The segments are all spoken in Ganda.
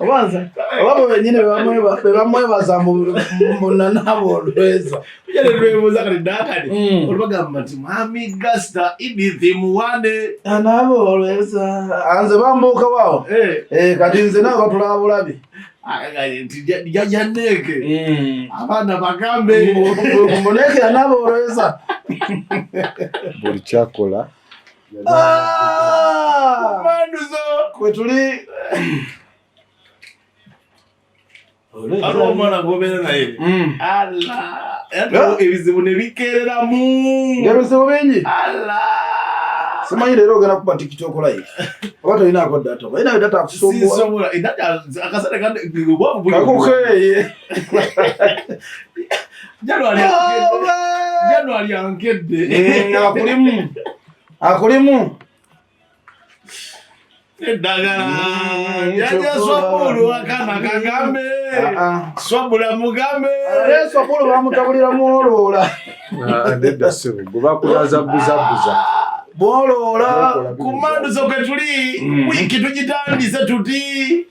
Obanza ababo benyine bamwebaza mu nanabo lweza yale lwebuza kali dakani olubagamba nti Mwami Gasta Edith Muwande anabo lweza anze bambuka wao kati nze nawe batulaba bulabi jajaneke abana bagambe mboneke anabo lweza buli kyakola manduzo kwetuli alo mwana gobera naye Allah yato ebizibu ne bikereramu ngebizibu bingi Allah simanyi rero ogenda kuba TikTok live oba tolinako data balina data akusobola akasana kandi bwavu kakukeye January yankedde akulimu edagala yaja Swabulu akana kagambe Swabula mugambe Swabulu bamutabulira muoloola ndedda sebo bakulaza buzabuza bwoloola kumanduzo kwe tuli wiki tugitandise tuti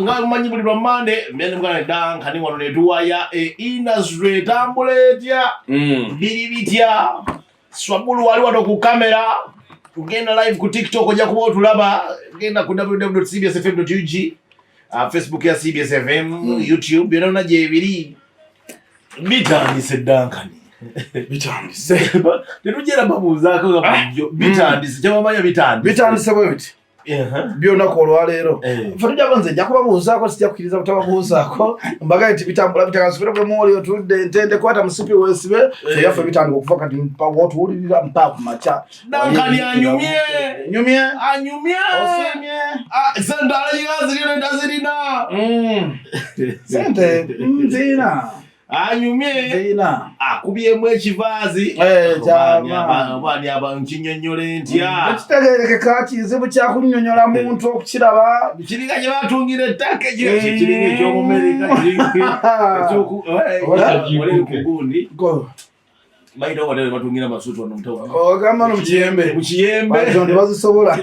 nga manyi buli lwamande mbene mwana danka ni wano netuwaya industry etambula etya biri bitya Swabulu wali wano ku kamera tugenda live ku TikTok ojja kuba otulaba genda ku www.cbsfm.ug Facebook ya CBS FM YouTube byonna gye biri bitandise dankani bitandise tetujera babuuzaako nga bujjo bitandise kyabamanya bitandise bwe biti byonako olwaleero fe tujja nze nja kubabuuzaako sijja kukkiriza butababuuzaako mbaga nti bitambula bitakasubira bwe mwoli otudde ntende kwata musipi weesibe yaffe bitandika okuva kati wotuwulirira mpaa ku makya dankani anyumye osimye sente alayiga zirina ntazirina sente nzina anyumye zina akubyemu ekivaazi abaani abankinyonnyole ntya ekitegeerekeka kizibu kyakunnyonnyola muntu okukiraba kiringa gye batungira ettaka kiringa ekyomumerika ekyokugundi baita watele batungira masuuti wano mutawa ogamba no mukiyembe batonde bazisobola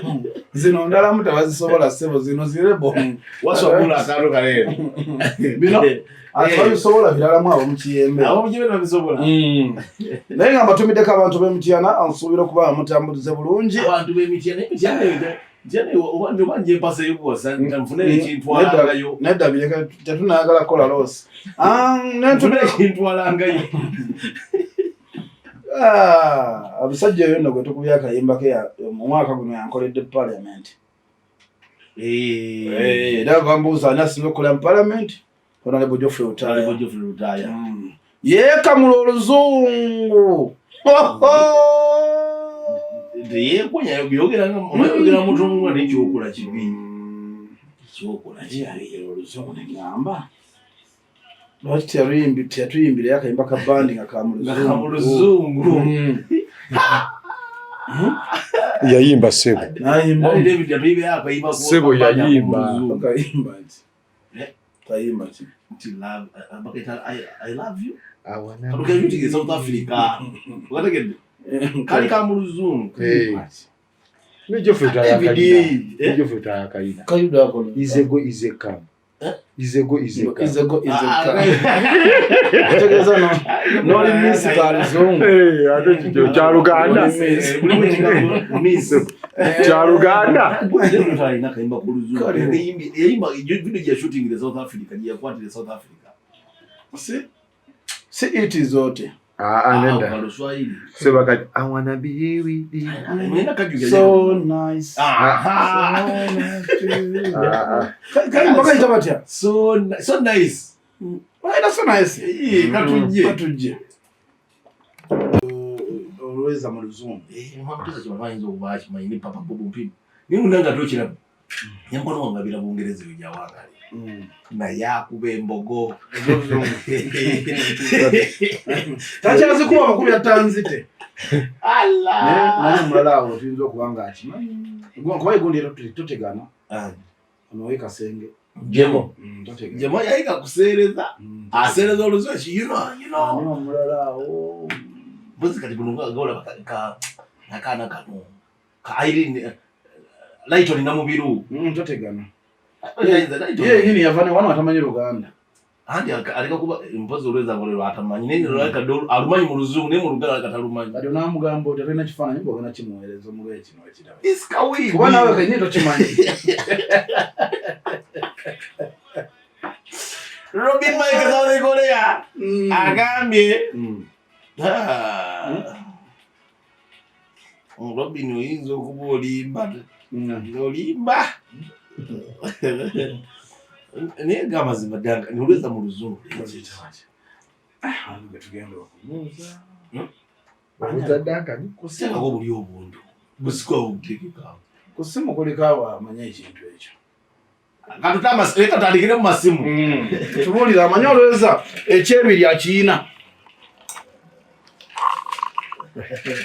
zino ndalamu tebazisobola ssebo zino zirebo waswabula akantu kaleero bino ababisobola biralamu ab'omukiyembe babisobola naye nga mbatumiddeko abantu b'emityana ansuubira okuba mutambulize bulungi abantu b'emityana oba njempasa ey'okuwasa nfune ekintwalangayo nedda bireka tetunayagala kukola loosi nfune ekintwalangayo abasajja yonna gwe tukubya akayimba ke mu mwaka guno yankoledde parliament era bambuuza ani asinga okukola mu parliament Honorable Geoffrey Lutaya yeekamula oluzungu yeekunya byogera mutunga nekyokola kibi ekyokola kibi oluzungu negamba lwaki teyatuyimbirayo akayimba ka bandi nga kamuluzungu yayimba sebo sebo yayimba kayimba I love you tukajutiga South Africa ukategedde kali kamuluzungu Geoffrey Lutaya kayuda izego izeka izego tegeza no limisi kalizungu ate kijo cha Luganda cha Luganda ina kaimba kuluzungu yimba video ya shooting in South Africa ya kwatile South Africa si it is zote anenda seba kati I wanna be here with you so nice kaimba itabatia so nice wala so nice katuje olweza mu luzungu mpaka kibamanyiza okubaaki mayini papa bobo mpini nimu nanga tokira nyambono wangabira bungereza bya wangali na yakuba embogo tachazi kuba bakubya tanzite Allah nani mulalawo tuyinza okubanga akimanyi kuba egundi era tutegana onoweka senge jemo yaika kusereza asereza oluzwachi you know mulalawo bozi kati bununga gola nakana kanu ka Irene Lighton na mubiru totegana Yini yavane wano atamanyi Luganda. Andi alika kuba impozo olweza ngolero atamanyi nene lwalika alumanyi mu Luzungu ne mu Luganda katalumanyi. Kati onamugambo otalina kifaananyi ng'ogenda kimuweereza omulwe kino ekiraba. Iskawini. Kuba nawe kenyini tokimanyi. Robin Mike zaone Korea. Agambye. Robin oyinza okuba olimba. Olimba. Naye ng'amazima ddanga nolweza mu Luzungu. Tugenda okumuuza. Bamuza Dankani. Kusingawo buli obuntu. Busiko obutegeka. Kusimu kuliko amanya ekintu ekyo. Leka tandikire mu masimu. Tubuulira amanyi olweza ekyebiri akiina.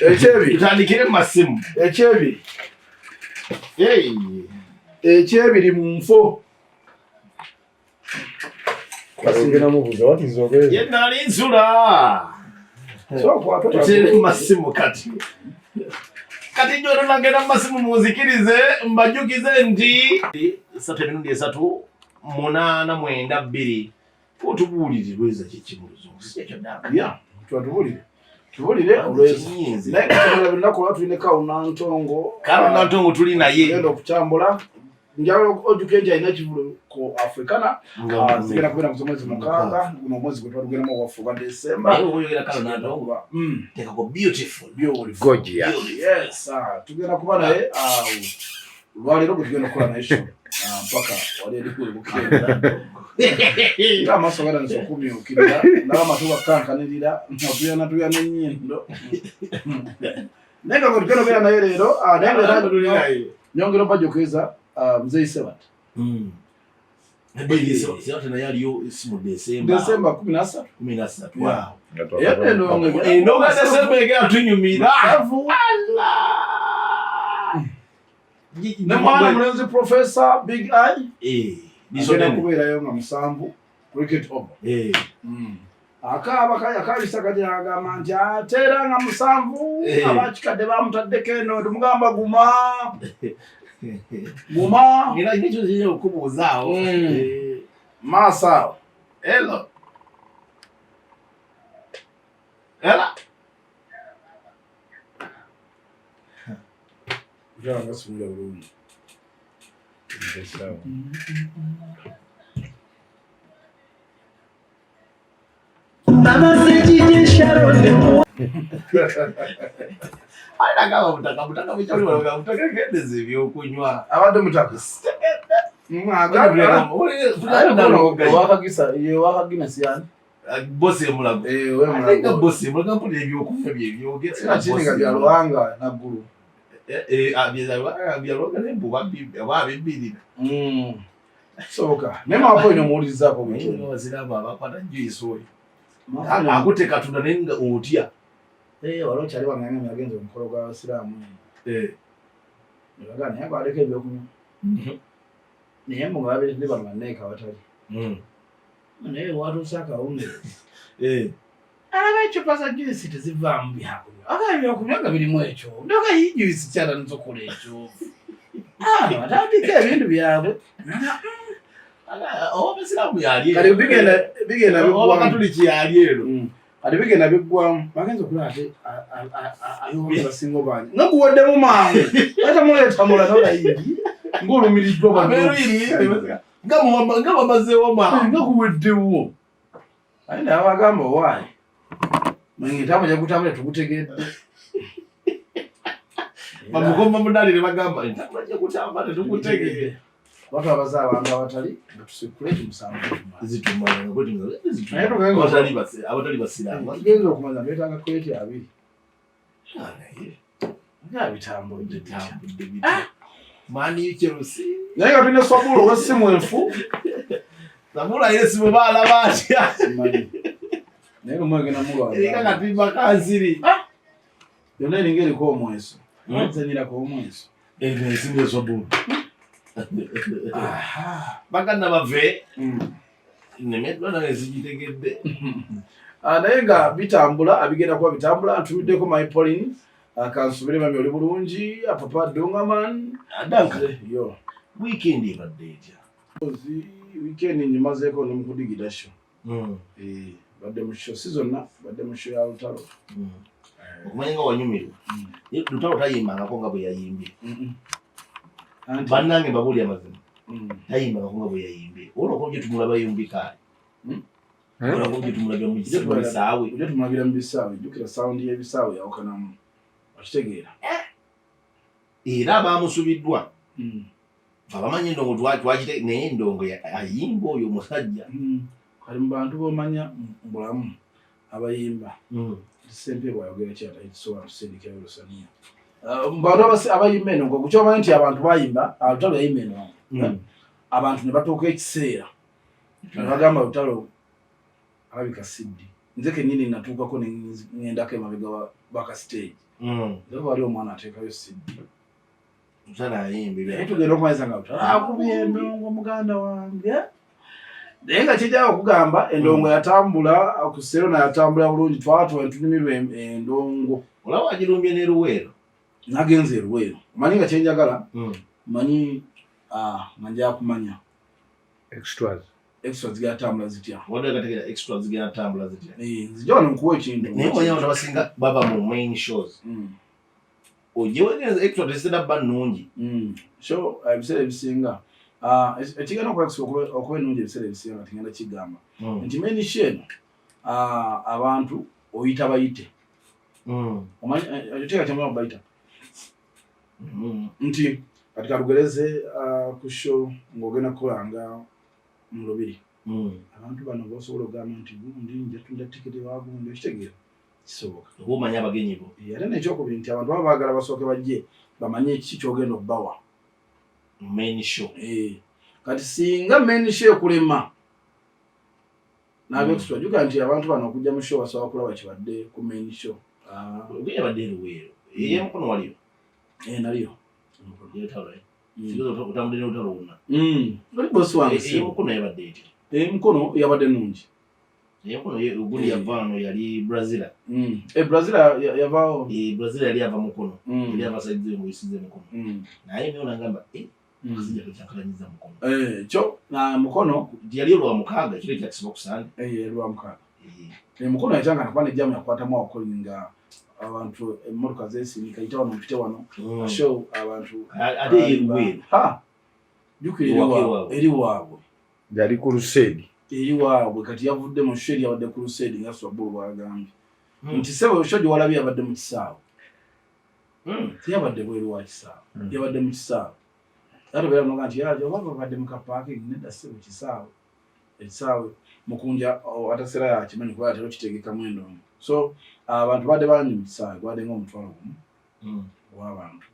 Ekyebiri. Tandikire mu masimu. Ekyebiri. Ekyebiri mu nfo. Kasingena mubuza watizo obezi. Ye nali nsula. Tutere mu masimu kati. Kati nyo nagenda mu masimu munzikirize mbajukize nti 3:892 otubuulire lweza kiki mu Luzungu si ekyo Dankani. Ya, tubuulire olweza. Naye kati lunaku lwa tulina Kawunantongo. Kawunantongo tuli naye. Tugenda okukyambula. Njagala ojuke nti alina kivulu ku Africana. Zigenda kubeera ku mwezi mukaaga. Guno omwezi gwe twalugendamu ogwafu gwa December. Naye oyogera Kawunantongo. Tekako beautiful. Gorgeous. Yes. Tugenda kuba naye lwaleero gwe tugenda okukola naye show. Mpaka wali eri kuli bukenda. Nga amaaso gatanise okumyukirira. N'amatu gakankanirira. Natuyana ennyindo. Naye nga gwe tugenda kubeera naye leero. Nyongera obajokeza Mzee Sebat. Sebat naye aliyo mu December 13. Wow. Eno nga December egera tunyumira. Ne mwana mulenzi Professor Big Eye. Nisona kubeerayo nga 7 cricket over. Akaaba kalisa kajagamba nti atera nga 7 abakikadde bamutaddeko eno tumugamba guma. Guma. Ngira n'ekyo kiri okubuuzaawo. Masa. Hello. Ujala ngasumula bulungi. Mama sejije Sharon. Ayagala mutaka bichali wala mutaka kendeze byokunywa. Abadde mutaka. Wakagina siyani. Bosi mulago. We mulago. Alinga bosi mulago mpulira ebyokunywa byogetse na kininga bya Luwanga na Gulu. Byalwanga nembuba babibirira. Soka. Nema hapo inomuulizaako mwenye waziramu abakwata juice oyo. Akute katunda nenga otya. Walokyali wanganga myagenza omukolo gw'Abasiraamu. Bagana naye aleka ebyokunywa. Naye mbu nga babeeredde banneeka awatali. Naye watuuse akawungeezi. Alaba ecupa za juice tezivaamu byakunywa. Aga ebyokunywa nga birimu ekyo. Ndoga yi juice kyalaniza okukola ekyo. Batandika ebintu byabwe. Abasiraamu yali. Kati bigenda biggwamu. Abakatuliki yali ero. Kati bigenda biggwamu. Bagenza okulaba ate ayomba basinga bangi. Nga guweddemu mangu. Ate muleeta mula nolayingi. Ng'olumiriddwa bantu. Nga bamazeewo mangu. Nga guweddewo. Aye naye abagamba owaayi. Mwenye mujja kutambula tugutegedde. Bamugomba munalire bagamba entambula gye kutambula tugutegedde. Watu abaza abantu abatali tusikule tumusango zitumala ngoti naye tugenza abatali basiraamu tugenza okumanya betanga kweti abiri nga bitambudde mani Chelsea naye nga tulina Swabulu ow'essimu enfu Sabula ile simu bala batya naye omwegenda mulwala erika katimba kansiri yonna eringa eriko omweso zanyirako omweso esimu Swabulu baganda bave nemedwa nawe zigitegedde naye nga bitambula abigenda kuba bitambula ntumiddeko Pauline kansubire mami oli bulungi Papa Dongaman adanka yo weekend ebadde etya Weekend nyimazeeko n'omukudigida show. Badde mu show season badde mu show ya Lutalo. Okumanya nga wanyumirwa. Lutalo tayimbangako nga bwe yayimbye. Bannange babuli amazima. Tayimbangako nga bwe yayimbye. Olwokubye tumulaba yumbika. Olwokubye tumulabira mu bisaawe. Ujja tumulabira mu bisaawe. Jjukira sound y'ebisaawe yawukanamu. Okitegeera. Era abaamusubiddwa. Babamanyi endongo twakite naye endongo ayimba oyo omusajja. Kali mu bantu b'omanya mbulamu abayimba. Sempe bwayogera kyata ekisobola kusindikira Lusaniya. Mu bantu abayimba eno ng'okukyomanyi nti abantu bayimba, Lutalo yayimba eno. Abantu ne batuuka ekiseera. Ne bagamba Lutalo alabika siddi. Nze kennyini natuukako ne ngendako emabega baka stage. Nze wali omwana ateekayo siddi. Msana ayimba naye tugenda okumaliriza nga Lutalo akubye endongo muganda wange. Naye nga kijjayo okugamba endongo yatambula ku Serona yatambula bulungi twatula tunyumirwa endongo. Olaba agirumbye ne Luweero. Nagenze e Luweero. Omanyi nga kye njagala? Manyi nga njagala kumanya. Extras zigenda tambula zitya? Wanda kategera extras zigenda tambula zitya? Nzija wano nkuwa ekintu. Naye omanyi abantu abasinga baba mu main shows. Ojewegenza extra tesida bba nnungi. So ebiseera ebisinga ekigenda okuba ennungi ebiseera ebisinga tigenda kigamba nti main show eno abantu oyita bayite. Omanyi ekiteeka kyamala bayita nti kati kalugereze ku show ng'ogenda kukolanga mu Lubiri. Abantu bano bosobola okugamba nti gundi njatunda tiketi wagundi ekitegeera kisoboka. Omanya abagenyi bo. Ate n'ekyokubiri nti abantu baba baagala basooke bajje bamanye ekiki ky'ogenda okubawa. Main show. Kati singa main show ekulema n'ab'extra jjukira nti abantu bano okujja mu show basobola kulaba kibadde ku main show. Ogenda badde Luweero. Ey'Emukono waliyo? Naliyo. Otambulira Lutalo wonna. Oli bosi wange. Ey'Emukono yabadde etya? Ey'Emukono yabadde nnungi. Ey'Emukono ogundi yava wano yali Brazil. Brazil yavaawo. Brazil yali ava Mukono. Yali abasajja mu bisize Mukono. Naye niyo nagamba asijja kukyankalanyiza Mukono. Kyo Mukono yali olwa mukaaga kiro kyakisiba ku Sande. Olwa mukaaga. Mukono yakyanga kuba n'ejjamu yakwatamu abakolinga abantu emmotoka zeesinika yita wano mpite wano show abantu ate Luweero. Jjukira eri waabwe. Yali ku Lusedi. Eri waabwe kati yavudde mu show yabadde ku Lusedi nga Swabulu bwagambye. Nti sebo show gye walabye yabadde mu kisaawe. Tiyabadde bweru wa kisaawe. Yabadde mu kisaawe. Ate beera noga nti yajo babadde mu kapaakingi nedda sebo kisaawe. Ekisaawe mukunja atasera yakimanyi kuba atero kitegekamu endongo. So abantu badde bali mu kisaawe badde ng'omutwalo gumu w'abantu.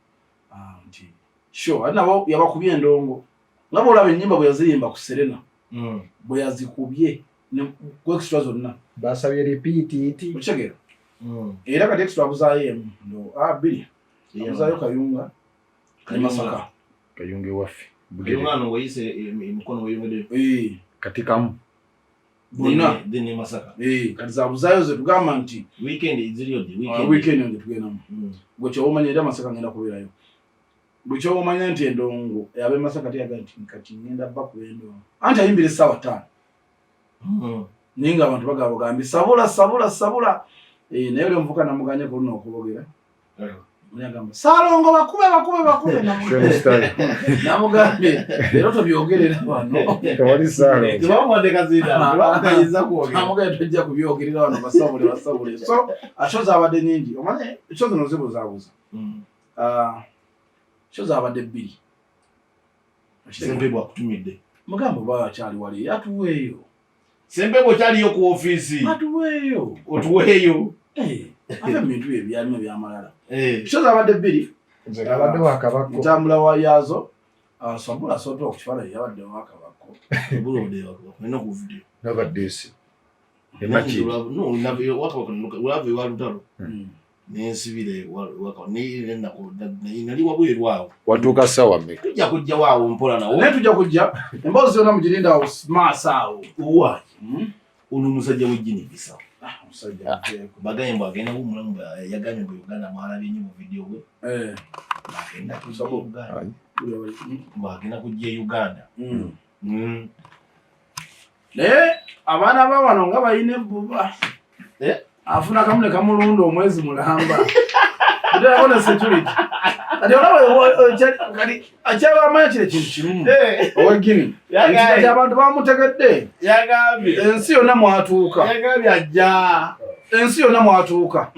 Nti show ate nabo yabakubye endongo. Nga bw'olaba ennyimba bwe yaziyimba ku Serena. Bwe yazikubye ku extra zonna. Basabye repeat. Okitegeera? Era kati extra abuzaayo emu. Bbiri. Abuzaayo Kayunga. Masaka. Kayunga waffe. Kayunga no wayise Mukono wayongedde. Katikamu. Bonna. Deni Masaka. Kati zabuzaayo ze tugamba nti. Weekend ziriyo di. Weekend nge tugendamu. Gwe ky'omanya era Masaka ngenda kubeerayo. Bwe ky'omanya nti endongo abe Masaka teyaga nti kati ngenda bba ku endongo. Anti ayimbira essaawa 5. Naye nga abantu bagambye sabula. Naye oli omuvuka namuganya ku luno okubogera. Agamba Saalongo bakube namugambye leero tobyogerera wano. Tewali Saalongo. Tebamwadde kazinda. Bamugayiza kwogera. Namugambye tojja kubyogerera wano basabule. So asho zaabadde nnyingi. Omanye ekyo zino zibuzaabuza. Ekyo zaabadde 2. Sempe bwakutumidde. Mugambo bwakyali wali atuweeyo. Sempe bwakyaliyo ku ofiisi. Atuweeyo. Otuweeyo. Ate ebintu bye byalimu ebyamalala. Ekyo zaabadde 2. Abadde wa Kabako. Ntambula wa yaazo. Swabula soto okukifaananyi yabadde wa Kabako. Bulode wako. Nina ku video. Nabadde esi. No, nabyo wako wako wa Lutalo. Nensibire wako nali wabweru awo. Watuuka ssaawa mmeka? Tujja kujja waawo mpola nawo. Naye tujja kujja emboozi yonna mugirinda awo maasa awo. Uwa. Ono musajja w'ejjinigisa. Musajja baganye mbwagenda kumulamu yaganye mu Uganda mwalabye nnyo mu video bwe. Agenda kujja Uganda. Mbwagenda kujja Uganda. abaana ba wano nga balina ebbuba afuna kamu ne kamulunda omwezi mulamba kutayakona security kati olaba kati akyabamanya kire kintu kimu owegini kati abantu bamutegedde ensi yonna mwatuuka ensi yonna mwatuuka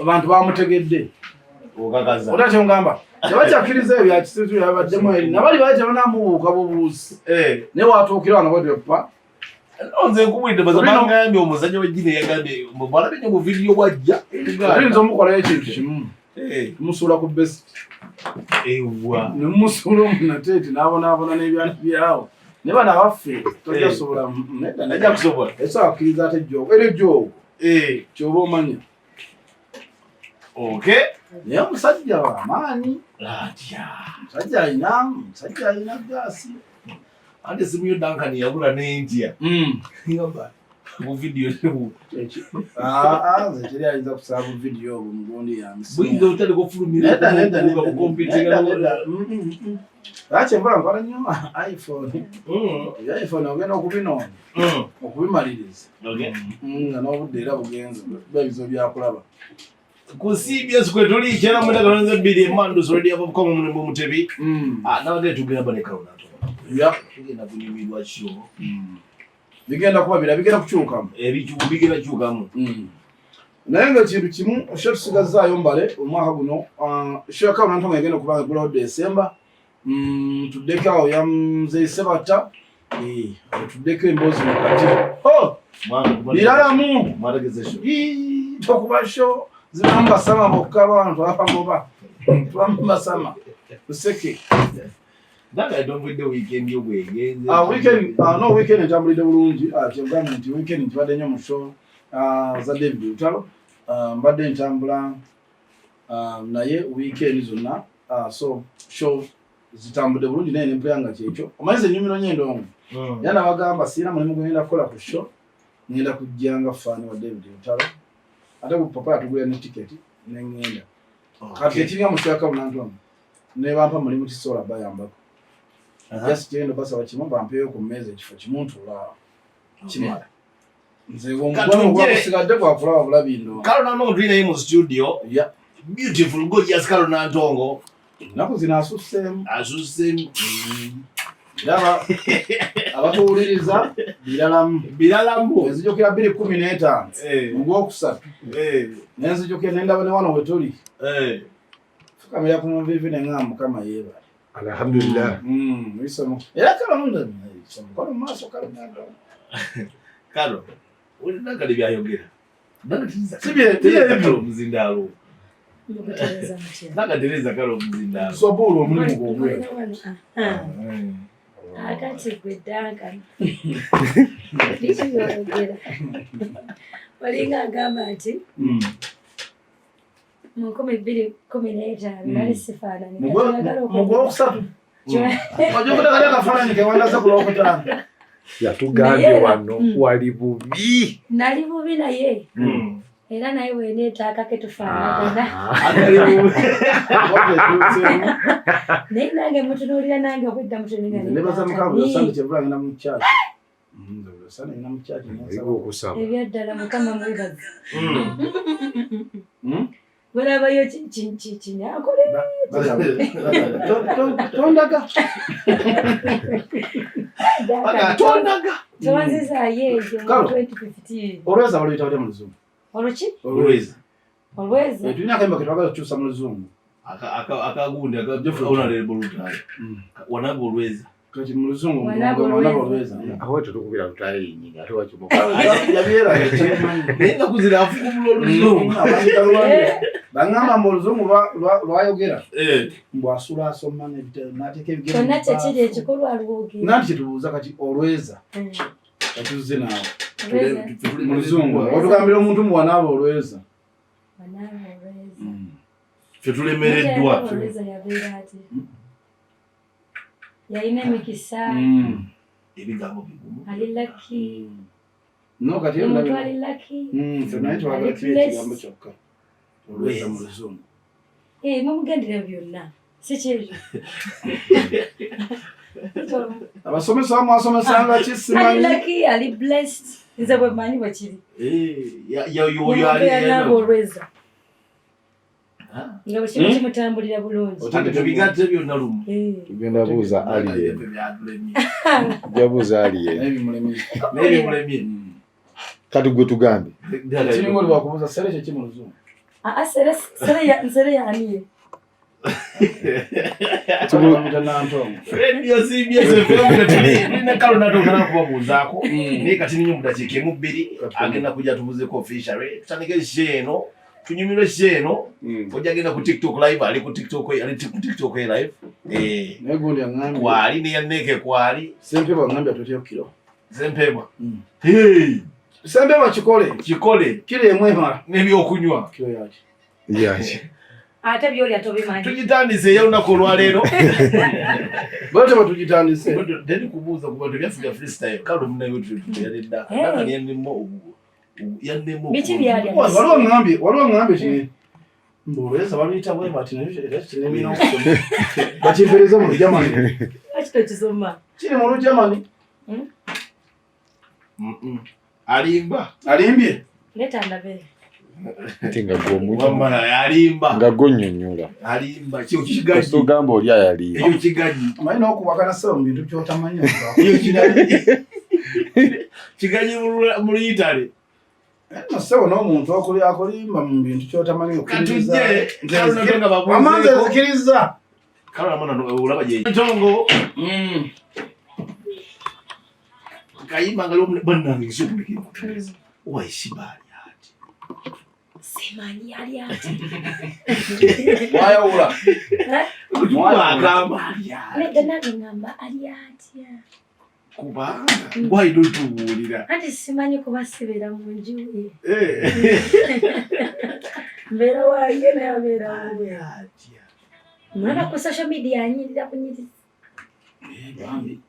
abantu bamutegedde otatyo ngamba tebakyakiriza ebyo byakisitu yabaddemu eri nabali bali tebanamubuuka bubuusi naye watuukira wano bwedwepa nze nkubwidde bazabangambye omuzannyo w'egini yagambye mwalabe nyo mu vidiyo bwajja ayinza omukolayo ekintu kimu tumusuula ku besiti nemumusuula omunateeti n'abonaabona n'ebyana byawo ne bano abaffe tojja kusobola ajja kusobola esobola kukkiriza ate ejjoogo era ejjoogo kyoba omanya naye omusajja w'amaanyi omusajja alina gaasi ate esimu yo Duncan yabula n'entya mu vidiyo nze teri ayinza kusaba mu vidiyo obwo mugundi buyinza otali kufulumira akyempola nkola nnyo iphone ogenda okubinoonya okubimaliriza nga n'obudde era bugenze babizo byakulaba ku CBS kwe tuli kyera mu ndagano nze bbiri emmandu solidi abavuka mu mulembe omutebi nabagenda tugenda balekalo tugenda kunyumirwa kyo bigenda kubabira bigenda kukyukamu bigenda kukyukamu naye nga ekintu kimu osha tusigazaayo mbale omwaka guno shaka nantonga egenda kubanga egulawo December tuddeko awo yamuzeise batta tuddeko emboozi mukati biralamu tokuba sho zibamu basama bokka abantu abagoba tubamu basama tuseke weekend entambulidde bulungi kyogambye nti weekend ntibadde nnyo mu show za David Lutalo mbadde ntambula naye weekend zonna so show zitambudde bulungi naye nempulanga kyekyo omanyiza ennyumiro nye endongo era nabagamba siina mulimu gwengenda kukola ku show ngenda kujjanga faani wa David Lutalo ate ku papa yatugulira ne tiketi nengenda kati ekiringa mu show ya Kabunantongo ne bampa mulimu tisobola bayambako just genda basaba kimu bampeeyo ku mmeeza ekifo kimu ntuula kimala nze omukwano gwakusigadde gwakulaba bulabi ndo Kalo Nantongo tuli naye mu studio beautiful gorgeous Kalo Nantongo ennaku zino asusseemu yaba abatuwuliriza biralamu enzijukira 2015 mu Gwokusatu nenzijukira nendaba ne wano wetuli fukamira ku muvivi neŋŋamba Mukama yeebale alhamdulillah era Kalo mukono mu maaso Kalo Nantongo Kalo ulina kali byayogera sibyeebyo muzindaalo nakatereza Kalo muzindaalo sobuula omulimu gwogwera akati gwe Duncan likibyogera olinga agamba nti mu 2015 nali sifaananyi mu Gwokusatu ojokutakali akafaananyi kewandaza ku Lwokutaano yatugambye wano wali bubi nali bubi naye era naye weneetaaka ketufaanagana naye nange mutunuulira nange obwedda mutunuuliraebyaddala Mukama mwebaza bwerabayo kinyakole tonzizaayo egyo mu 2015 olweza baluyita batya mu Luzungu oluki olweza tulina akayimba ketwagala kukyusa mu Luzungu akagundi honorable Lutalo wanaga olweza kati mu Luzungu olweza aho tetukubira Lutalo yinyinga ate wakimu naye nakuzira afukumula Oluzungu baŋŋamba mu Oluzungu lwayogera mbu asula asoma n'ateeka ebigero kyonna kyekiri ekikolwa alwogera nanti kyetubuuza kati olweza katuzze naawe mu Luzungu otugambira omuntu mu wanaaba olweza ffe tulemereddwa yalina emikisa ebigambo bigumu ali laki no kati omuntu ali laki ffe naye twagala kibe ekigambo kyokka olweza mu Luzungu mumugendera byonna si kyebyo Abasomesa mwasomesanga kisimanyi. Lucky ali blessed. Nze bwe manyi bakiri. Yo ali. Nga bwe kimutambulira bulungi. Tubigadde byonna lumu. Tugenda buuza ali. Jabuuza ali. Nebi mulemye. Kati gwe tugambe. Kiringo lwa kubuuza sere kye kimuluzungu. Sere yaaniye. Tubamita nanto. Radio CBS FM tulina kalo natokana kubabuuzaako. Naye kati ninyo mudakiika emu bbiri agenda kujja tubuuzeko officially. Tutandike sheno. Tunyumire sheno. Ojja agenda ku TikTok live ali ku TikTok live. Negundi angambi. Kwali ne yaneke kwali. Sempeba angambi atotyo kilo. Sempeba. Hey. Sempeba kikole. Kile emwema n'ebyokunywa. Kilo yaki. Yaki. Ate byoli atobimanyi. Tujitandise ya lunaku lwaleero. Bote batujitandise. Deni kubuuza ku bantu byafuga freestyle. Kalo muna YouTube yalidda. Naka yannemo. Biki byali. Waliwo ngambi kini. Mboweza babiyita bwe bati nayo kinemina okusoma. Bakimpereza mu Germany. Akito kisoma. Kiri mu Germany. Alimbye. Leta ndabe. Tinga gomu. Wamala alimba. Nga gonnyonnyola. Alimba kyo kigaji. Tugamba oli ayali. Eyo kigaji. Amanyi n'okubagana sebo bintu kyotamanyi. Eyo kigaji. Kigaji mu Italy. Sebo n'omuntu akolimba mu bintu kyotamanyi okukiriza. Katujje. Amanze zikiriza. Kalo amana olaba je. Ntongo. Kayima ngalo bannange kisukulike. Waishibali. Simanyi ali ati. Waya ula. Waya gamba ali ati. Leta nagamba ali ati. Kubanga why don't you wulira? Ati simanyi kuba sibera mu njuye. Mbera wange na mbera wange. Mwana ku social media anyirira kunyiriza. Bambi.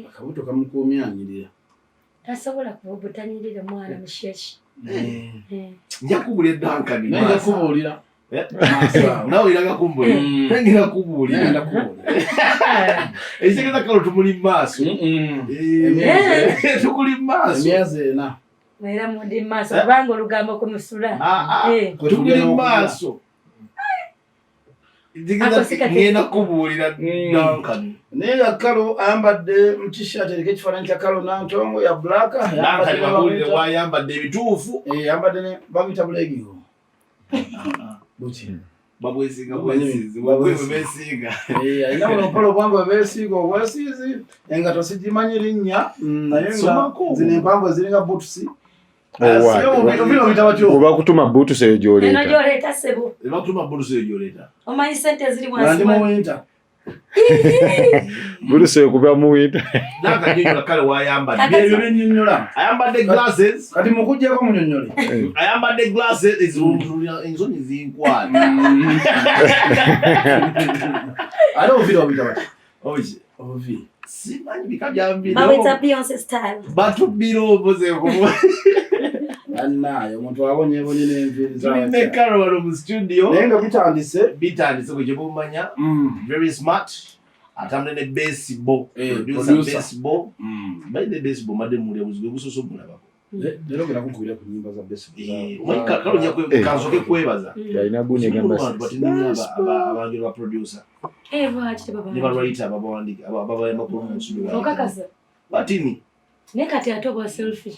Akabuto kamukumya anyirira. Tasobola kubutanyirira mwana musheshi. Njakubulira Duncan. Nenda kubulira. Nawe iraga kumbulira. Ngira kubulira. Nenda kubulira. Esekeza kalo tumuli maso. Tukuli maso. Emyeze na. Mwera mundi maso bango lugambo kumusula. Tukuli maso. Ngenda kubulira Duncan. Nega kalo ayambadde mtishati erike kifaananyi kya kalo nantongo ya black. Duncan babulire wayambadde ebituufu. Yambadde ne babita bulegigo. Buti. Babwesinga bwesizi. Babwesinga. Ayina olupolo bwangu bwesiga obwesizi. Engato sigimanyi linnya. Naye nga zino empamvu ziringa boots. Oba kutuma boots eyo gy'oleeta. Eno gy'oleeta sebo. Eba kutuma boots eyo gy'oleeta. Omanyi sente ziri wansi. Nandi mu winter. Boots eyo kuba mu winter. Naka nyonyola kale wayambadde. Byebyo byennyonnyola. Ayambadde glasses. Kati mukujjeko munyonnyole. Ayambadde glasses enzoni zinkwata. Ale ovira obita bati. Oje. Ovi. Simanyi bika byambiri. Baweta Beyonce style. Batu biro boze ko. Anna omuntu abonyebonye n'enviri za. Tulinde Karo wano mu studio. Naye nga bitandise kwe kyebumanya. Very smart. Atamne ne baseball. Producer. Baseball. By the baseball madde muli abuzwe busoso mulabako. Lero gena kukubira ku nyimba za baseball. Omanye Karo nya kansoke kwebaza. Yalina gune gamba abantu ba producer. Bwaki baba. Niba writer abawandika ababa makuru mu studio. Okakasa. Batini. Nekati atoba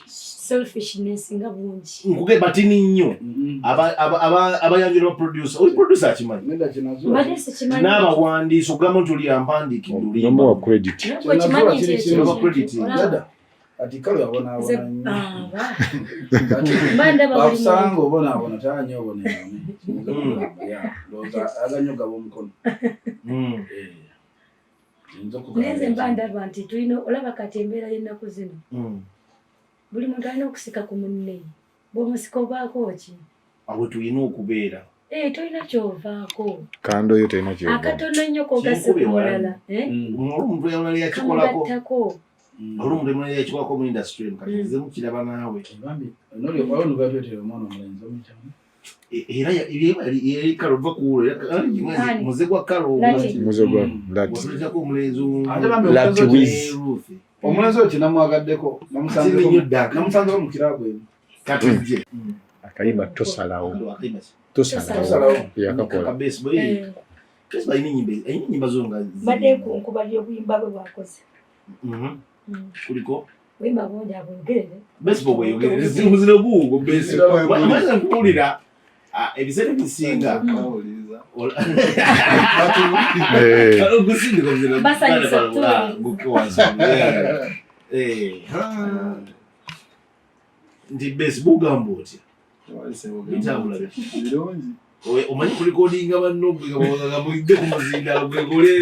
selfishness nga bungi. Nkuge batini nnyo. Abayanjira producer. Oyi producer akimanyi. Nenda kinazo. Badese kimanyi. N'abawandiisi ogamba nti oli ampandiki nduli. nomu wa credit. Kimanyi credit. Ati Karo yabona abona. Banda bali. Basango obona tanyo obona. Ya, loza aganyoga bomukono. Neze mbanda bantu tulino olaba katembera yennaku zino. Buli muntu alina okusika ku munne. Bw'omusika obaako ki? Awo tulina okubeera. Tolina ky'ovaako. Kando yo tolina ky'ova. Akatono nnyo kogase ku mulala. Omuntu yalali yakikolako. Kamugattako. Omuntu yalali yakikolako mu industry. Kati nze mukiraba naawe. Bambi noli olwo ngabyo omwana omulenzi omitamu. era yali kalo vakuulo muzegwa kalo muzegwa ko mulenzi Lati Wiz omulenzi oyo kinamwagaddeko namusanze mu kiraabu eno katuje akayimba tosalawo yakakola nyimba zonga badde nkubalira obuyimba bwe bwakoze kuliko buyimba bungi abwogerere baseball bweyogerere muzino gugo baseball maze nkuwulira ebiseera bisinga ogusindika muzino nti baseball gamba otya omanyi kulikodinga bannoggamba oyidde ku muzindaalo gwegole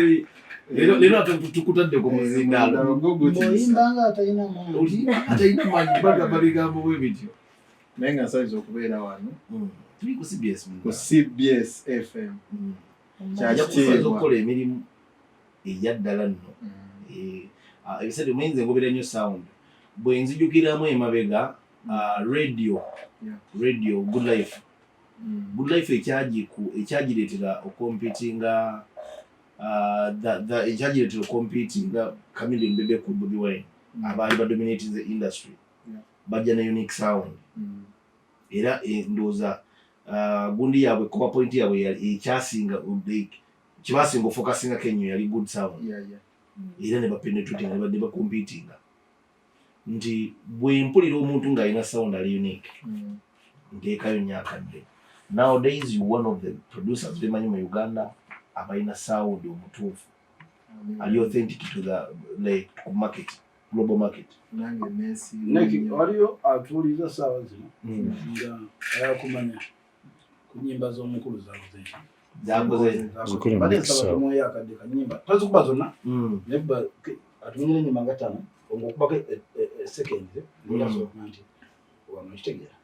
leero tukutadde ku muzindaalo atalina manyi bagamba bigambo bwe bityo naye nga nsanyusa okubeera wano tuli ku CBS ku CBS FM kyakusobola okukola emirimu eyaddala nno ebiseera omuyinza engobera nnyo sound bwe nzijukiramu emabega radio Good Life Good Life ekyagireetera okompitinga ekyagireetera okompitinga Chameleon Bebe ku Bobi Wine abaali badominating the industry bajja ne unique sound era ndooza gundi yaabwe kopa point yaabwe ekyasinga kibasinga ofocusinga kenyo yali good sound era ne bapenetrating ne bakompitinga nti bwe mpulira omuntu ng'alina sound ali unique nteekayo nnyakadde nowadays you one of the producers bemanyi mu Uganda abalina sound omutuufu ali authentic to the like market global market nange Messi waliyo atuuliza saawa zino nga ayakumanya ku nnyimba z'omukulu zakoze badensabatomoyo akadde kanyimba tozikuba zonna nebba atuminyira ennyimba nga ttaano ng'okubako sekendi ngasoboka nti wano kitegeera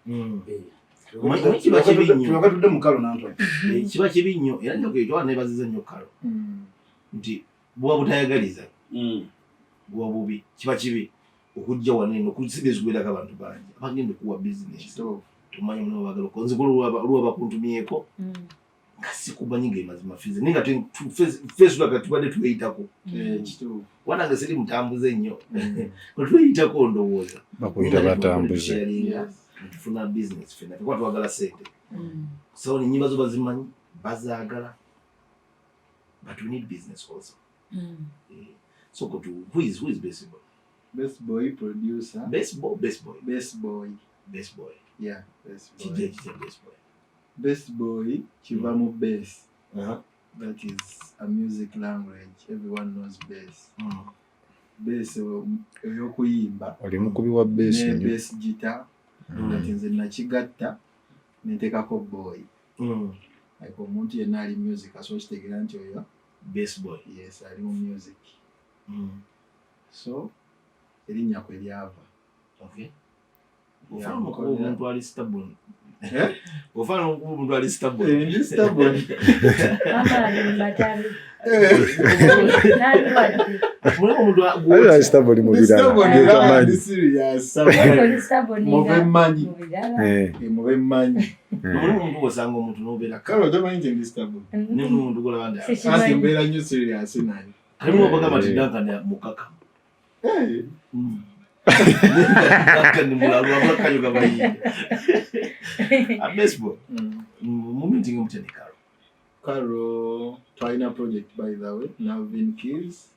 tubagatudde mu kalo nantoni kiba kibi nnyo era nyogetwala nebaziza nnyo kalo nti buba butayagaliza buba bubi kiba kibi okujja waneno okusibezuberako abantu bangi abagenda okuwa bizinesi tumanyi muno bagala okonziko luwa bakuntumyeko nga sikumanyi ng'emazima fize naye nga Facebook tubadde tweyitako wanange siri mutambuze nnyo tweyitako ndowooza bakuyita batambuze tufuna business fena kuba twagala sente so ni nyimba zo bazimanyi bazaagala but we need business also so go to who is best boy producer best boy yeah best boy kiva mu bass that is a music language everyone knows bass bass eyokuyimba oli mukubi wa bass ne bass guitar ati nze nakigatta nenteekako boy like omuntu yenna ali music asobola kitegeera nti oyo best boy yes ali mu music so erinnya kwe lyava omuntu ali stubborn ofana omuntu ali stubborn staboli mu mubemmanyi omuntu osanga omuntu nobeera kale otamanyi nti ndi stubborn n'omuntu golabandi ati mbeera nnyo serious naye kalimu obagamba nti Duncan mukaka ni mulalu abakayo gabayinga baseball mu meeting mutene Karo twalina project by the way Navin Kills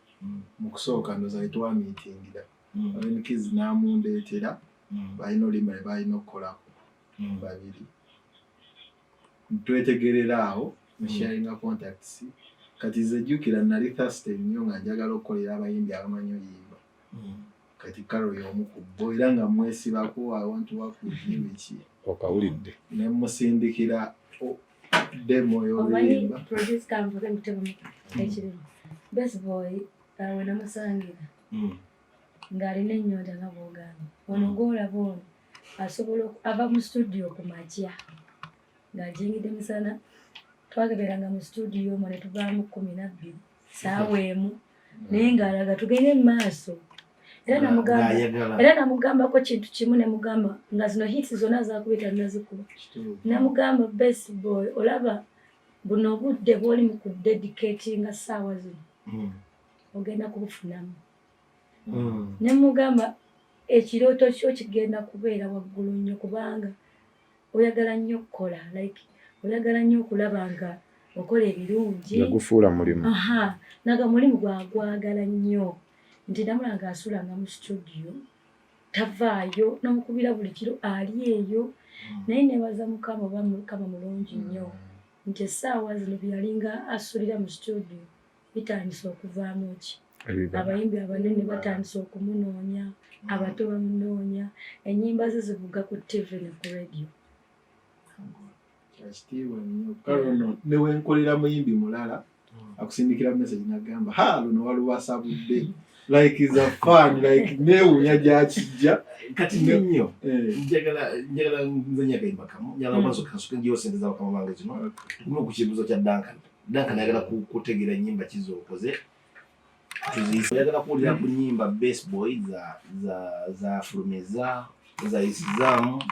mu kusooka ndoza itwa meeting da Navin Kills namundeetera balina olima balina okukolako babiri twetegerera awo sharing contacts kati zejjukira nali Thursday nnyo nga njagala okukolera abayimbi abamanyi oyimba kati Karo y'omu ku bo era nga mwesibako I want to work with you okawulidde ne musindikira demo y'oluyimba produce kamvuge mutego ekirimu best boy awe namusangira ng'alina ennyonta nga bw'ogamba ono ng'olaba ono asobola ava mu studio ku makya ng'ajingidde misana twageberanga mu studio omwo ne tuvaamu 12 saawa emu naye ng'alaga tugende mu maaso Era namugamba ko kintu kimu ne mugamba nga zino hits zonna zakubita nazikuba. Namugamba best boy olaba buno obudde bw'oli mu kudedicatinga ssaawa zino. Ogenda kubufunamu. Ne mugamba ekirooto kyo kigenda kubeera waggulu nnyo kubanga oyagala nnyo okukola oyagala nnyo okulaba nga okola ebirungi. Yagufuula mulimu. Naga mulimu gwagwagala nnyo. Nti namulanga asulanga mu studio tavaayo n'omukubira buli kiro ali eyo naye nebaza mukama oba mukama mulungi nnyo nti essaawa zino byalinga asulira mu studio bitandise okuvaamu ki abayimbi abanene batandise okumunoonya abato bamunoonya ennyimba ze zivuga ku TV ne ku radio. Kyakitiibwa nnyo kalono newenkolera muyimbi mulala akusindikira message nagamba luno waluwasabudde like is a fun like newunya gyakijja kati nnyo njagala nzenya kayimba kamu njagala mwanzo kasuke ngiyo sente za bakama bange zino tukume ku kibuzo kya Duncan yagala kutegera ennyimba kizokoze yagala kuwulira ku nnyimba Best Boy za Fulumeza za Isizamu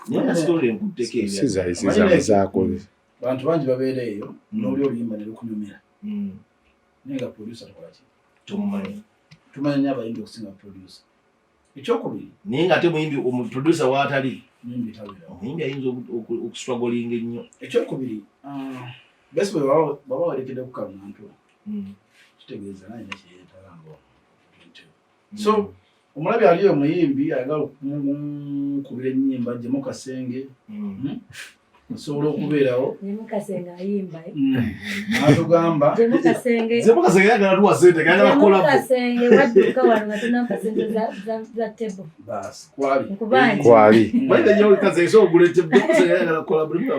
nina story nkutekeera siza Isizamu zakoze bantu bangi babeera eyo n'oli oluyimba ne lukunyumira nenga producer tukolaki tumanyi abayimbi okusinga producer. Ekyokubiri naye nga ate muyimbi producer waatali muyimbi tabira omuyimbi ayinza okustruggling ennyo. Ekyokubiri Best Boy baba walekedde ku Kalunantu kitegeeza naye nekyeyeetalango so omulabi ali omuyimbi ayagala okukubira ennyimba Jemo Kasenge nsobola okubeerawo Jemo Kasenge ayimba natugamba Jemo Kasenge yagala tuwa sente yagala kola Jemo Kasenge wadduka wano nga tunampa sente za table basi kwali baita nyo Kasenge so ogula table yagala kola buli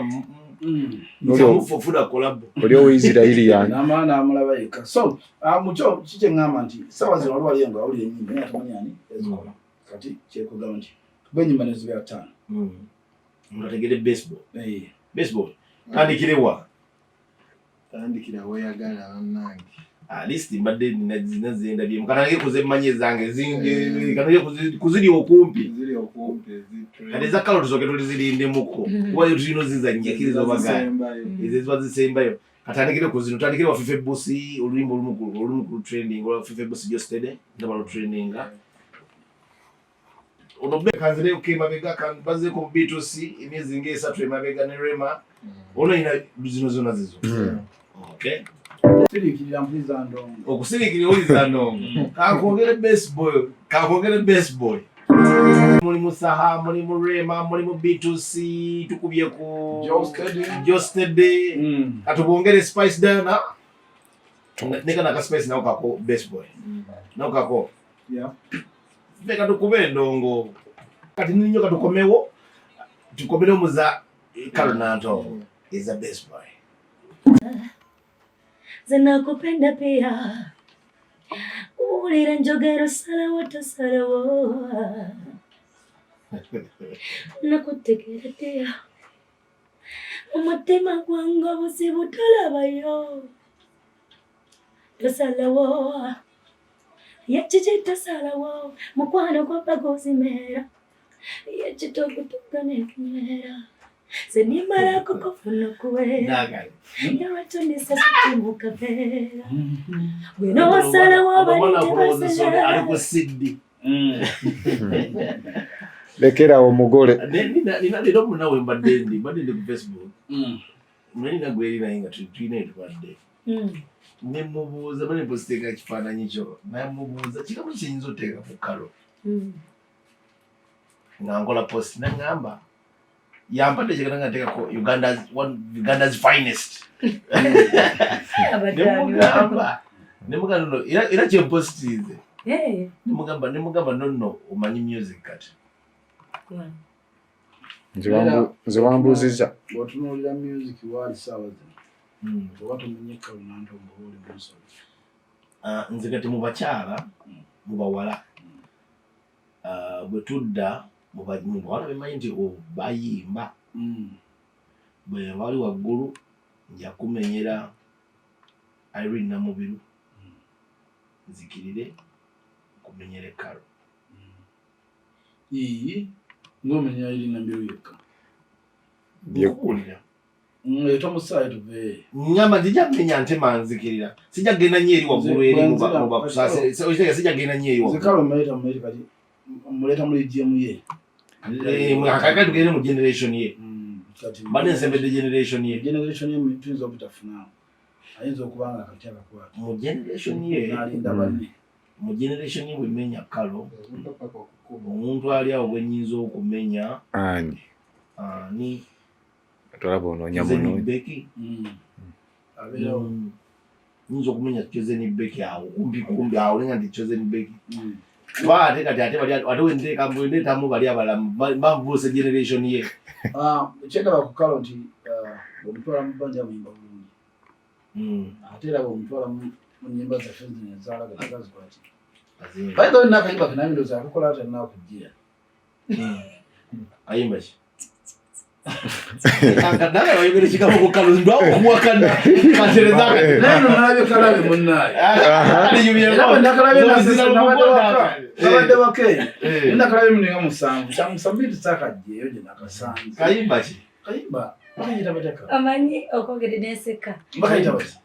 mufufuna kolabo oli Owisirairi yani n'amaana amulaba yekka so mukyo kikye ngamba nti ssaawa zino waliwo aliyo nga wawulira ennyimba naye atamanyi ani ezikola kati kyekugamba nti kuba ennyimba nezibeera 5 ngategere baseball tandikirewa tandikira weyagala bannange at least mbadde ninazenda bye mukanage kuze mmanye zange zingi kanage kuzidi okumpi kale za kalo tuzoke tulizilinde muko kuba yo tulino zizanya kirizo bagaya izo zisembayo katandikire kuzino tandikire wa fife bosi olumbo olumukuru trending wa fife bosi just today ndabalo trending onobe kanzire ukimabega kan baze ko B2C imizi nge 3 mabega ne Rema ono ina zino zona zizo okay sirikirira mpuliza ndongo okusirikirira uliza ndongo kakongere best boy muri musaha muri mu Rema muri mu B2C tukubye ku just today atubongere Spice Dana nika na Spice na ukako best boy na ukako beka tukube ndongo kati ninyo katukomewo tukomere muza Kalunantu is the best boy. Zinakupenda pia ulira njogero salawo nakutegera pia umutima gwange obuzibu tolabayo tosalawo yekikitosalawo mukwano gw'abagozimera yekitokutugana enkumera senimala kukufuna kuwera yawatonesa sitimukavera bwino wasalawo abalitebasera aliko siddi lekerawo omugole nina lero munawe mbadde ndi ku Facebook nina gwerina inga tulina etubadde nemubuuza bane positeka ekifaananyi kyo namubuuza kikamu kiyinza oteeka ku kalo nga nkola post nangamba yampadde kyekana nga nteekako Uganda's finest nemugamba no era kyempositize nemugamba nonno omanyi music kati nze wambuuziza bw'otunuulira music waali ssaawa zino oba tomenye Kalunantu omubuuli munsolo nze kati mu bakyala mu bawala bwe tudda mu bawala bemanyi nti bayimba bwe bali waggulu nja kumenyera Irene Namubiru nzikirire ku kumenyere kalo. Ngomenya ili nambiru yeka. Ndikukulira. Etomusaye tuve. Nyama dijamenya nte manzikirira. Sijagenda nyeri waguru eri mu bakusase. Sijagenda nyeri waguru. Zikalo mmaita kati muleta muri GM ye. Akaka tugende mu generation ye. Kati bane nsembede generation ye. Generation ye mtunzo butafuna. Ayinza okubanga kati akakwata. Mu generation ye nalinda bane. Mu generation ye wemenya kalo. Omuntu ali awo gwenyinza okumenya. Ani Tolabo nyamono. Beki. Abero. Nzo kumenya Chezeni Beki awo. Kumbi awo lenga ndi Chezeni Beki. Ate wende kamwende tamu bali abala mbamvuse generation ye. Cheka bakukalo nti omutwala mubanja muyimba bulungi. Ate era omutwala mu nyimba za fenzi zala gatagazi kwati. By the way nakayimba kanamiro za kukola ate nakujia. Ayimba shi. Akadala wayibere chikamo kukalo ndo okuwakana katerezaka. Neno nabyo kalabe munnaye. Ali yubye ngo nakalabe nabade wake. Nakalabe muninga musanvu. Chamusambiti sakajje yoje nakasanze. Kayimba shi. Kayimba. Bakayita bateka. Amanyi okogere neseka. Bakayita bati.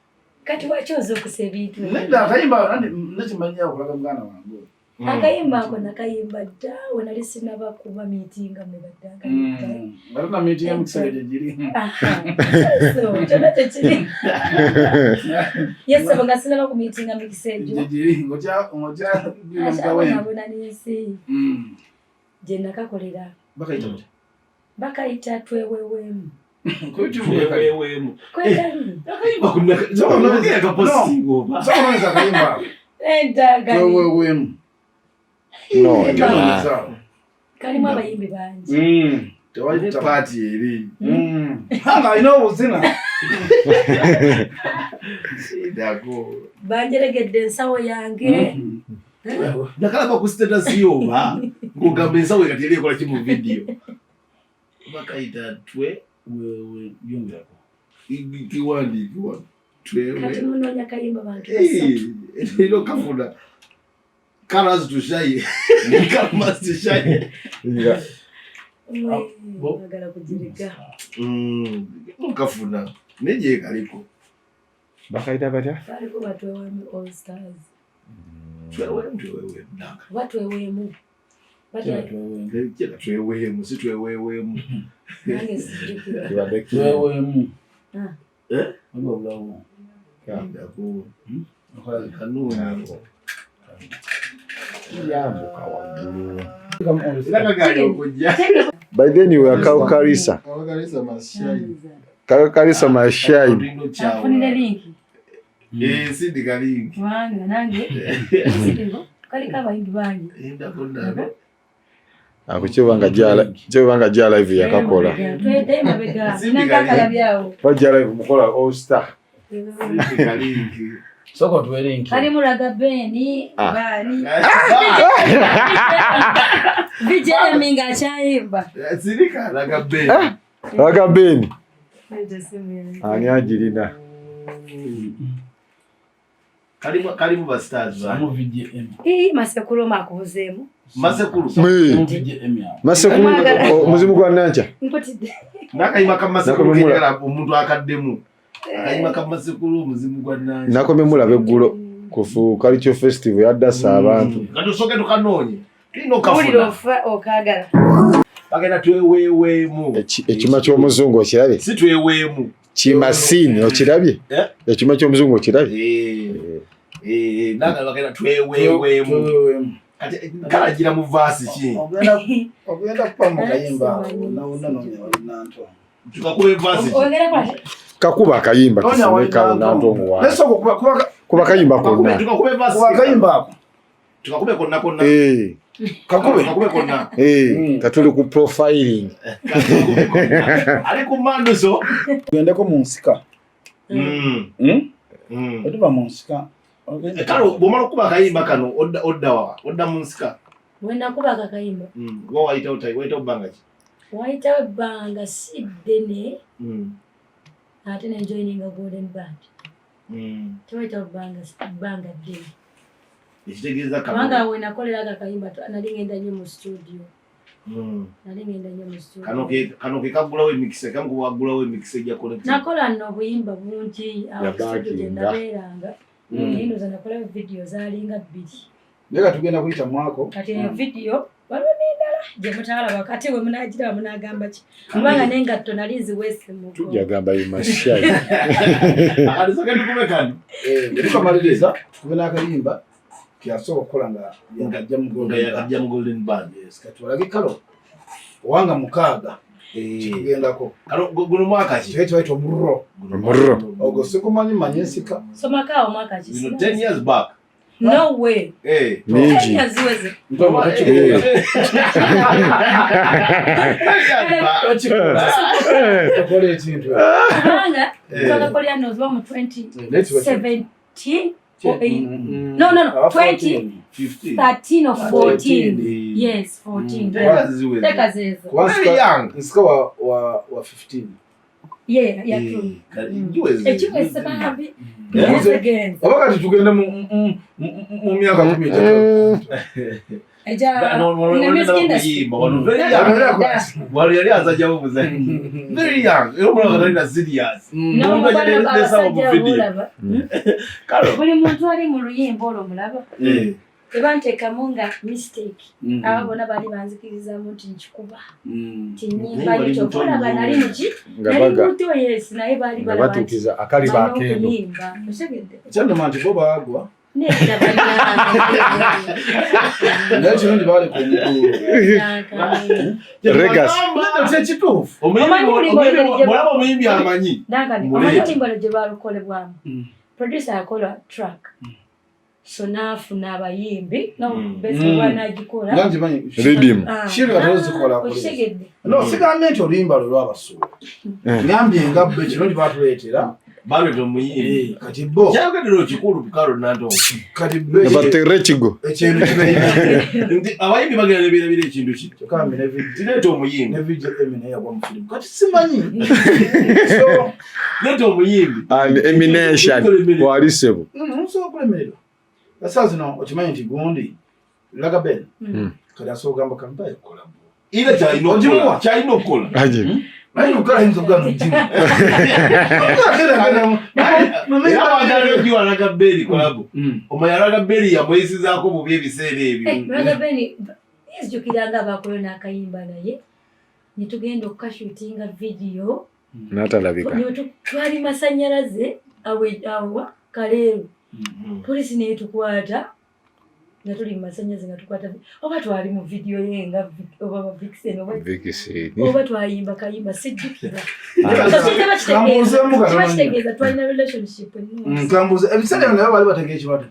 Kati wachozo kusebintu. Nenda kayimba nakimanya okulaga mwana wangu. Akayimba ako nakayimba dawe nali sinaba kuba meetinga mu badanga. Baruna meeting mukisege jiri. So, chona chiri. Yes, banga sinaba ku meetinga mukisege. Jiri, ngoja bilamgawe. Nabona nisi. Je nakakolera. Bakayita. Bakayita twewewemu. Kwewewemu. Kwetani. Akayimba kunaka. Nongea kaposti ngoba. Sawa zakayimba. Endaga. Twewewemu. No, Kali mwa bayimbi banje. Tewali party eri. Hanga ino uzina. Sidako. Banjeregedde nsawo yange. Nakala ba ku status yo ba. Ngogambe nsawo ekatele kola kimu video. Bakaita twe wewe byongako. Kiwandi twewe. Kati munonya kayimba bantu. Ilo kafuna. Karas tushaye. Kamas tushaye. Nga. Bagala kujiriga. Kafuna. Neje kaliko. Bakayita batya? Kaliko batwewemu all stars. Twewe ndaka. Batwewemu. Twewe si twewemu. Nange sijikira. Twewemu. Ngo blawo. Ndako. Kwa kanuni. By then you were Karisa. Karisa mashine. Afunile linki. Sindi linki. Wanga nange. Kali kaba hindu bangi. Ndakunda. Kuchebanga jala live yakakola. Twede mabega. Nakakala byao. Bajala live mukola all star. Sindi linki. Soko twelinki. Kali muraga beni bani. Vijana minga chaimba. Sirika laga beni. Laga beni. Nje simu. Ani ajirina. Kalimu ba stars ba. Mu VGM. Masekulu makuzemu. Masekulu. Mu VGM ya. Masekulu muzimu kwa nancha. Nkotide. Nakayima kama masekulu kingala omuntu akaddemu. Akayima kama masekulu muzimu kwa nancha. Nakome mulabe gulo kufu culture festival yadasa abantu. Kati soke tukanonye. Kino kafuna. Uliro okagala. Bagenda twewewemu. Ekima ky'omuzungu okirabye? Si twewemu. Kimasini okirabye? Ekima ky'omuzungu okirabye? Naga bagenda twewewemu. Kati kalagira mu verse ki? Ogenda kupamu kayimba na nanto. Tukakube verse. Ongera kwa. Kakuba kayimba kifunika nanto wa. Leso kuba kayimba konna. Tukakube verse. Kuba kayimba. Tukakube konna. Kakube konna. Katuli ku profiling. Ali ku manduso. Tugendeko mu nsika. Otuba mu nsika. Kalo bomalo kuba kayimba kano odda mu nsika. Wenda kuba kakayimba. Go waita ubanga ki? Waita ubanga sidene. Ate na joining a golden band. Waita ubanga dene. ekitegeeza kubanga we nakoleraga kayimba nali ngenda nnyo mu studio. Kano ke kagulawo emikisa kamu wagulawo emikisa ejja connect. Nakola nno obuyimba bungi awo studio gye nabeeranga. Nino za nakola video zaalinga 2. Nega tugenda kuyita mwako. Kati video waliwo n'endala gye mutawala wakati we munagira munagamba ki. Kubanga n'engatto nali nziweese mu mukono. Tujagamba y'imashai. Alisoka tukumekani. Tukamaliriza tukube n'akayimba kiasobola okukola nga yajja mu Golden Band. Kati walage kalo owanga mukaaga tugendako. Kalo guno mwaka ki? Kyetwaita omurro. Ogwo sikumanyi manyi ensika. Somaka omwaka ki? 10 years back. No way. Mingi. Tukole ekintu. Kubanga twakakolera noziba mu 2017 or 8. No. 2013 or 14. Yes, 14. Tekazezo. Very young. Nsika wa 15. Yeah, true. Ekiwese babi. Abakati tugenda mu myaka 10. Yali azajjamu muzanyi. Very young. Serious. Buli muntu ali mu luyimba olwo mulaba. Tebanteekamu nga mistake. Abo bonna bali banzikirizamu nti nkikuba. Tinyimba litokolaga nali muki? Nali muto yes naye bali batukiza akali bakendo. Kyandoma nti bo baagwa. Nedda Naye kirundi baali ku mukulu. Regas. Kyekituufu. Mulaba omuyimbi amanyi. Omulimbo gye balukolebwamu. Producer yakola track. So nafuna abayimbi besibwa nagikola Redeem. Shiri atozikola kule. No sigambe nti oluyimba lwe lwabasuula. Ngambye ngabbe kirundi batuleetera. Balo omuyimbi. Kati bo. Kyagedero kikulu kukalo nanto. Kati bo. Nabatere kigo. Ekintu kibayimbi. Abayimbi bagenda nebira ekintu ki. Kyokambye ne video. Direto omuyimbi. Ne video Eminem yagwa mu film. Kati simanyi. So Direto omuyimbi. And emination. Walisebo. So kulemererwa. Sasa zino okimanyi nti gundi laga Ben. Kati asooka gamba kampaye kola. Ile kyalina okukola. Aje. Naye ukala hizo gano jimu. Laga Beri kolabo. Omayalaga Beri yamwesizaako mu byebiseera ebyo. Laga Ben yezijukiranga abakola n'akayimba naye. Nitugenda okukashutinga video. Natalabika. Twali masannyalaze awa Kaleero. Polisi ne tukwata nga tuli mu masannyalaze nga tukwata oba twali mu video yenga oba Vixen oba twayimba kayimba sijjukira. Kitegeeza twalina relationship. Kambuze ebiseera nayo bali bategeka ekibatu.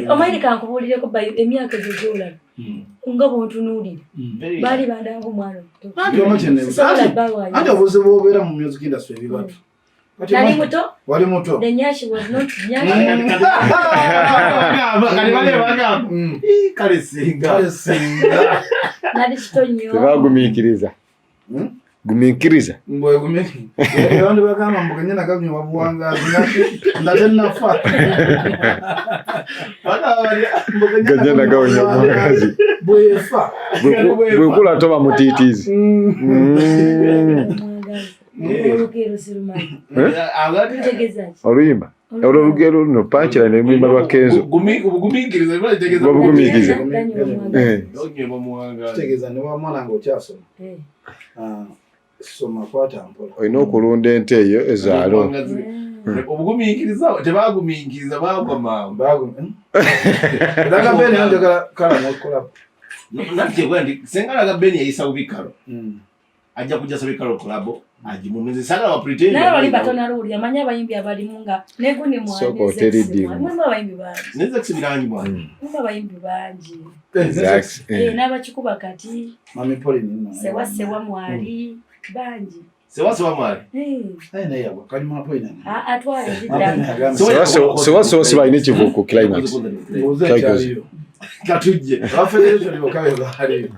Omaire kankubuulireko emyaka gy'ogyolaba nga bw'ontunuulira baali bandanga omwana omuto. Ate obuzibu bwobeera mu music industry ebibatu. Nali muto? Wali muto. The Nyashi was not Nyashi. Kale singa. Nali kito nnyo. Tebagumiikiriza. Gumiikiriza. Mbwe gumiikiriza. Abantu bagamba mbu kanyana kanywa buwangazi nate nafa. Kanyana gawonya buwangazi. Bwefa. Bwekula toba mutiitiizi. Oluyimba olugero luno pankira n'oluyimba lwa Kenzo obugumiikiriza kitegeeza ne wamwana ng'okyasoma soma kwatampola olina okulunda ente eyo ezaalo obugumiikiriza tebagumiikiriza bagwa mangu Laga Ben yanjagala kala n'okola nakyegwa nti senga Laga Ben yayisa bubikalo ajja kujja sabikalo kolabo ajimumize sagala wa pretend naye bali batona ruli amanya abayimbi abalimu nga neguni mwanyi mwemba abayimbi bangi neza kusibirangi mwanyi mwemba abayimbi bangi n'abakikuba kati Mami Poli nino sewa mwali bangi sewa mwali naye yagwa kalima Poli nani atwala sewa sibalina ekivuuko climax katujje bafederation bakabe bahaliyo